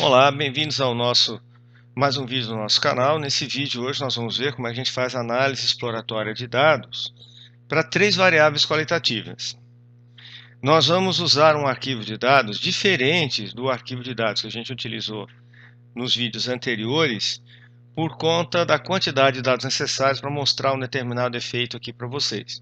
Olá, bem-vindos ao mais um vídeo do nosso canal. Nesse vídeo hoje nós vamos ver como a gente faz análise exploratória de dados para três variáveis qualitativas. Nós vamos usar um arquivo de dados diferente do arquivo de dados que a gente utilizou nos vídeos anteriores, por conta da quantidade de dados necessários para mostrar um determinado efeito aqui para vocês.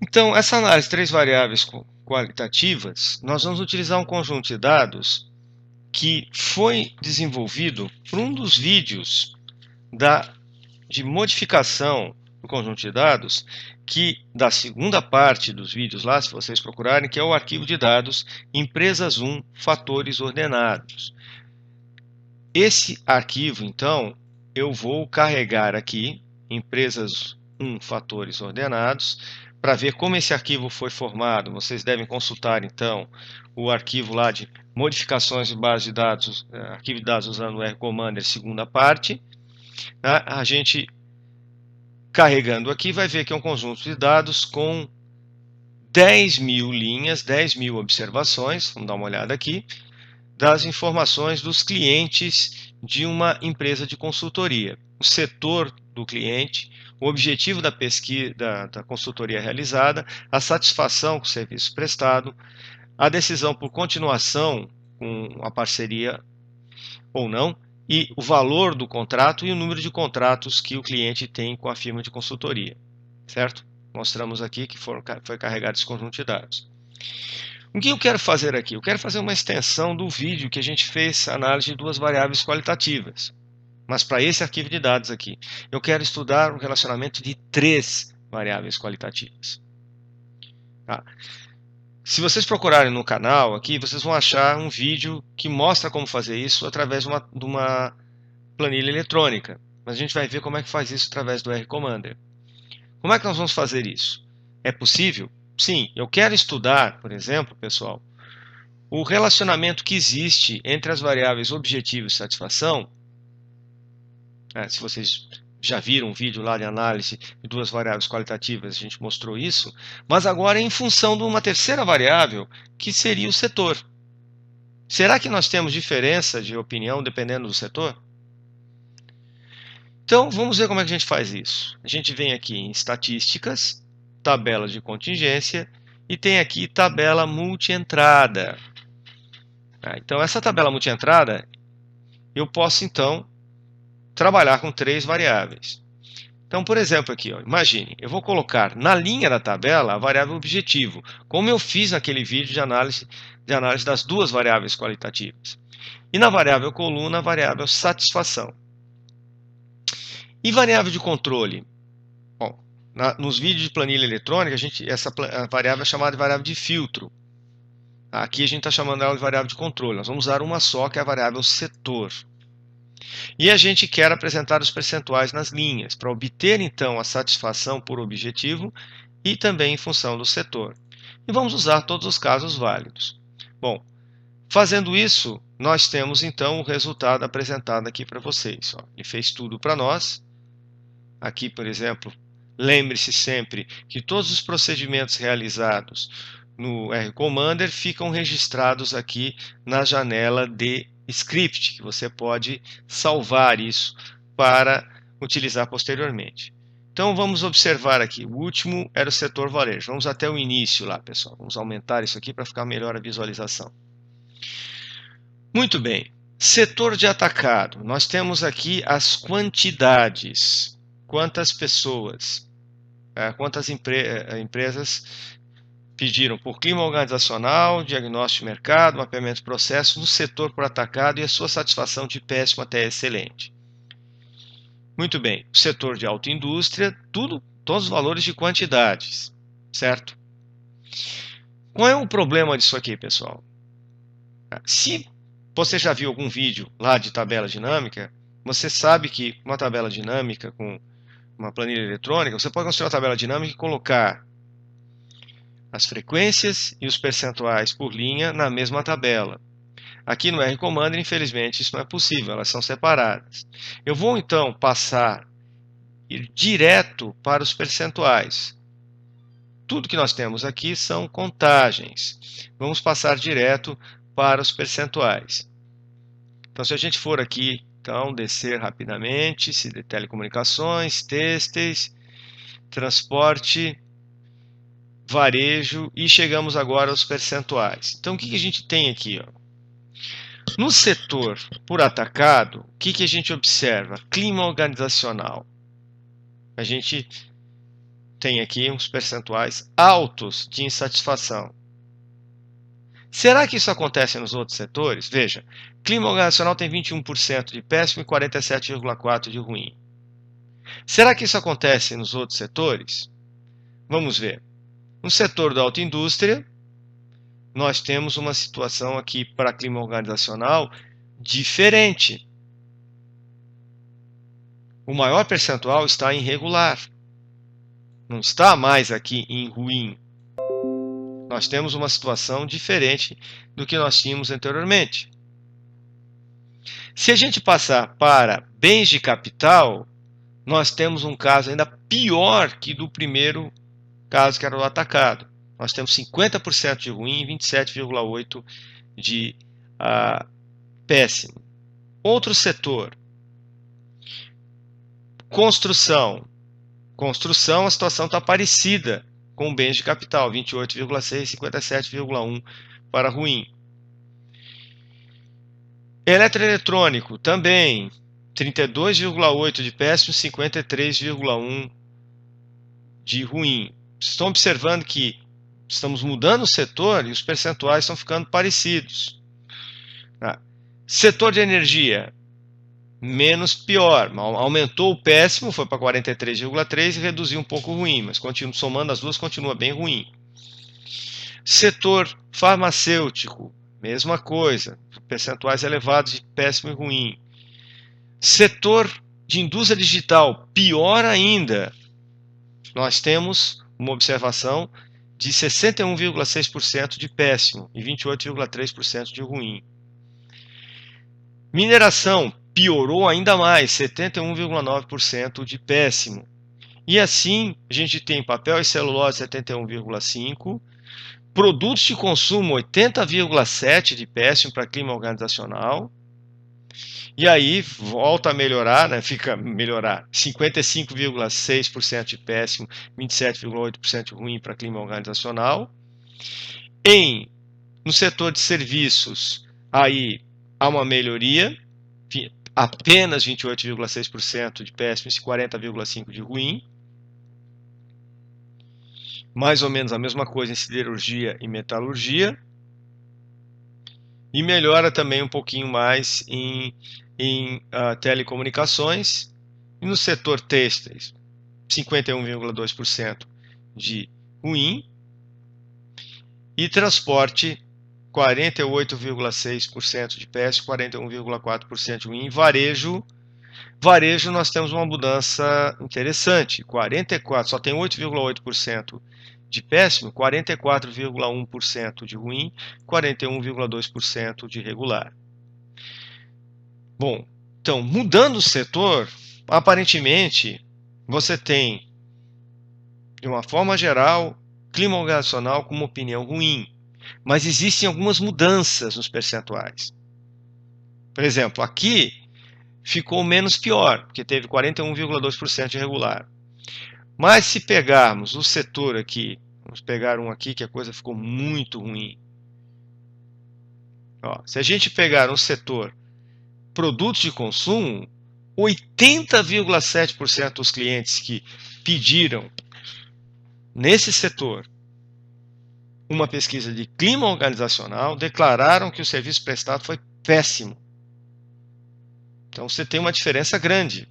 Então, essa análise de três variáveis qualitativas, nós vamos utilizar um conjunto de dados que foi desenvolvido por um dos vídeos de modificação do conjunto de dados, que da segunda parte dos vídeos lá, se vocês procurarem, que é o arquivo de dados empresas 1 fatores ordenados. Esse arquivo, então, eu vou carregar aqui, empresas 1 fatores ordenados, para ver como esse arquivo foi formado. Vocês devem consultar, então, o arquivo lá de modificações de base de dados, arquivo de dados usando o R-Commander, segunda parte. A gente, carregando aqui, vai ver que é um conjunto de dados com 10.000 linhas, 10.000 observações, vamos dar uma olhada aqui, das informações dos clientes de uma empresa de consultoria. O setor do cliente, o objetivo da pesquisa, da consultoria realizada, a satisfação com o serviço prestado, a decisão por continuação com a parceria ou não, e o valor do contrato e o número de contratos que o cliente tem com a firma de consultoria, certo? Mostramos aqui que foi carregado esse conjunto de dados. O que eu quero fazer aqui? Eu quero fazer uma extensão do vídeo que a gente fez análise de duas variáveis qualitativas. Mas para esse arquivo de dados aqui, eu quero estudar o relacionamento de três variáveis qualitativas. Tá? Se vocês procurarem no canal aqui, vocês vão achar um vídeo que mostra como fazer isso através de uma planilha eletrônica. Mas a gente vai ver como é que faz isso através do R-Commander. Como é que nós vamos fazer isso? É possível? Sim, eu quero estudar, por exemplo, pessoal, o relacionamento que existe entre as variáveis objetivo e satisfação. Se vocês já viram um vídeo lá de análise de duas variáveis qualitativas, a gente mostrou isso, mas agora em função de uma terceira variável, que seria o setor. Será que nós temos diferença de opinião dependendo do setor? Então, vamos ver como é que a gente faz isso. A gente vem aqui em estatísticas, tabela de contingência, e tem aqui tabela multi-entrada. Então, essa tabela multi-entrada, eu posso, então, trabalhar com três variáveis. Então, por exemplo, aqui, imagine, eu vou colocar na linha da tabela a variável objetivo, como eu fiz naquele vídeo de análise das duas variáveis qualitativas. E na variável coluna, a variável satisfação. E variável de controle? Bom, nos vídeos de planilha eletrônica, essa variável é chamada de variável de filtro. Aqui a gente está chamando ela de variável de controle. Nós vamos usar uma só, que é a variável setor. E a gente quer apresentar os percentuais nas linhas, para obter então a satisfação por objetivo e também em função do setor. E vamos usar todos os casos válidos. Bom, fazendo isso, nós temos então o resultado apresentado aqui para vocês. Ele fez tudo para nós. Aqui, por exemplo, lembre-se sempre que todos os procedimentos realizados no R-Commander ficam registrados aqui na janela de script, que você pode salvar isso para utilizar posteriormente. Então vamos observar aqui, o último era o setor varejo. Vamos até o início lá, pessoal. Vamos aumentar isso aqui para ficar melhor a visualização. Muito bem. Setor de atacado. Nós temos aqui as quantidades. Quantas pessoas, quantas empresas pediram por clima organizacional, diagnóstico de mercado, mapeamento de processo no setor por atacado e a sua satisfação de péssimo até excelente. Muito bem, o setor de autoindústria, todos os valores de quantidades, certo? Qual é o problema disso aqui, pessoal? Se você já viu algum vídeo lá de tabela dinâmica, você sabe que uma tabela dinâmica com uma planilha eletrônica, você pode construir uma tabela dinâmica e colocar as frequências e os percentuais por linha na mesma tabela. Aqui no R-Commander, infelizmente, isso não é possível, elas são separadas. Eu vou então ir direto para os percentuais. Tudo que nós temos aqui são contagens. Vamos passar direto para os percentuais. Então, se a gente for aqui, então, descer rapidamente, se de telecomunicações, têxteis, transporte, varejo, e chegamos agora aos percentuais. Então, o que a gente tem aqui? Ó? No setor por atacado, o que a gente observa? Clima organizacional. A gente tem aqui uns percentuais altos de insatisfação. Será que isso acontece nos outros setores? Veja, clima organizacional tem 21% de péssimo e 47,4% de ruim. Será que isso acontece nos outros setores? Vamos ver. No setor da autoindústria, nós temos uma situação aqui para clima organizacional diferente. O maior percentual está em regular. Não está mais aqui em ruim. Nós temos uma situação diferente do que nós tínhamos anteriormente. Se a gente passar para bens de capital, nós temos um caso ainda pior que do primeiro caso, que era o atacado. Nós temos 50% de ruim e 27,8% de péssimo. Outro setor, construção. Construção, a situação está parecida com bens de capital, 28,6% e 57,1% para ruim. Eletroeletrônico, também, 32,8% de péssimo, 53,1% de ruim. Vocês estão observando que estamos mudando o setor e os percentuais estão ficando parecidos. Setor de energia, menos pior. Aumentou o péssimo, foi para 43,3% e reduziu um pouco o ruim, mas somando as duas, continua bem ruim. Setor farmacêutico, mesma coisa, percentuais elevados de péssimo e ruim. Setor de indústria digital, pior ainda. Nós temos uma observação de 61,6% de péssimo e 28,3% de ruim. Mineração piorou ainda mais, 71,9% de péssimo. E assim, a gente tem papel e celulose 71,5%, produtos de consumo 80,7% de péssimo para clima organizacional. E aí volta a melhorar, né? Fica melhorar 55,6% de péssimo, 27,8% de ruim para clima organizacional. No setor de serviços, aí há uma melhoria, apenas 28,6% de péssimo e 40,5% de ruim. Mais ou menos a mesma coisa em siderurgia e metalurgia. E melhora também um pouquinho mais em telecomunicações. E no setor têxteis, 51,2% de ruim. E transporte, 48,6% de péssimo, 41,4% de ruim. Varejo, nós temos uma mudança interessante, 44%, só tem 8,8% de péssimo, 44,1% de ruim, 41,2% de regular. Bom, então, mudando o setor, aparentemente, você tem, de uma forma geral, clima organizacional com uma opinião ruim, mas existem algumas mudanças nos percentuais. Por exemplo, aqui ficou menos pior, porque teve 41,2% de regular. Mas se pegarmos o setor aqui, vamos pegar um aqui que a coisa ficou muito ruim. Ó, se a gente pegar um setor produtos de consumo, 80,7% dos clientes que pediram nesse setor uma pesquisa de clima organizacional declararam que o serviço prestado foi péssimo. Então você tem uma diferença grande.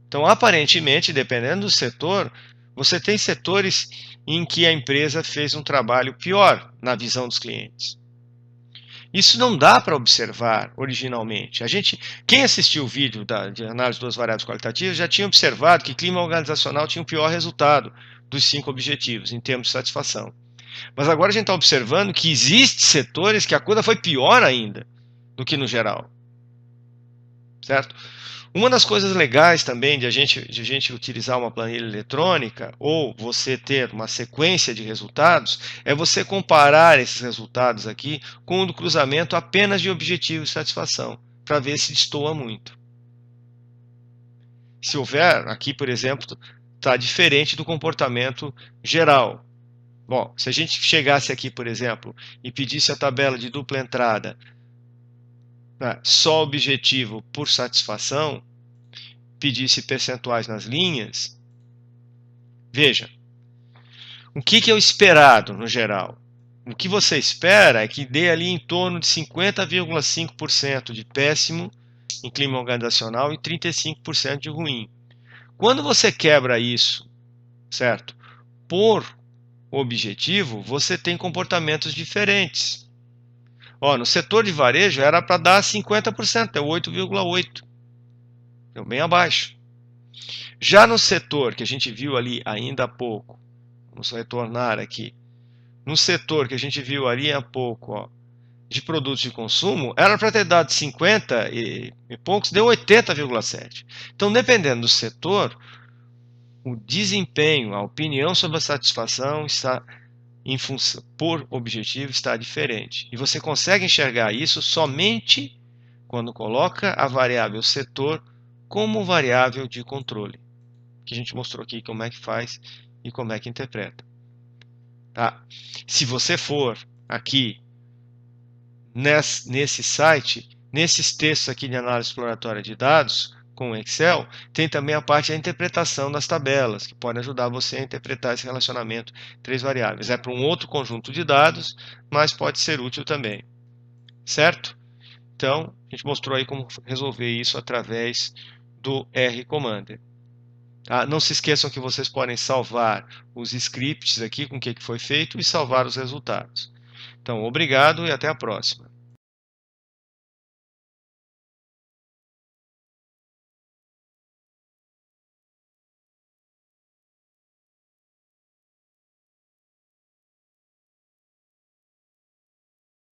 Então, aparentemente, dependendo do setor, você tem setores em que a empresa fez um trabalho pior na visão dos clientes. Isso não dá para observar originalmente. Quem assistiu o vídeo de análise de duas variáveis qualitativas já tinha observado que clima organizacional tinha o pior resultado dos 5 objetivos em termos de satisfação. Mas agora a gente está observando que existem setores que a coisa foi pior ainda do que no geral. Certo? Uma das coisas legais também de a gente utilizar uma planilha eletrônica ou você ter uma sequência de resultados é você comparar esses resultados aqui com o do cruzamento apenas de objetivo e satisfação, para ver se destoa muito. Se houver, aqui por exemplo, está diferente do comportamento geral. Bom, se a gente chegasse aqui, por exemplo, e pedisse a tabela de dupla entrada, né, só objetivo por satisfação, pedisse percentuais nas linhas, veja, o que é o esperado no geral? O que você espera é que dê ali em torno de 50,5% de péssimo em clima organizacional e 35% de ruim. Quando você quebra isso, certo? Por objetivo, você tem comportamentos diferentes. Ó, no setor de varejo era para dar 50%, é 8,8%. Deu bem abaixo. Já no setor que a gente viu ali ainda há pouco, vamos retornar aqui, no setor que a gente viu ali há pouco, ó, de produtos de consumo, era para ter dado 50 e poucos, deu 80,7. Então, dependendo do setor, o desempenho, a opinião sobre a satisfação está em função, por objetivo está diferente. E você consegue enxergar isso somente quando coloca a variável setor como variável de controle, que a gente mostrou aqui como é que faz e como é que interpreta. Tá? Se você for aqui nesse site, nesses textos aqui de análise exploratória de dados com Excel, tem também a parte da interpretação das tabelas, que pode ajudar você a interpretar esse relacionamento entre três variáveis. É para um outro conjunto de dados, mas pode ser útil também. Certo? Então, a gente mostrou aí como resolver isso através do R-Commander. Ah, não se esqueçam que vocês podem salvar os scripts aqui com o que foi feito e salvar os resultados. Então, obrigado e até a próxima.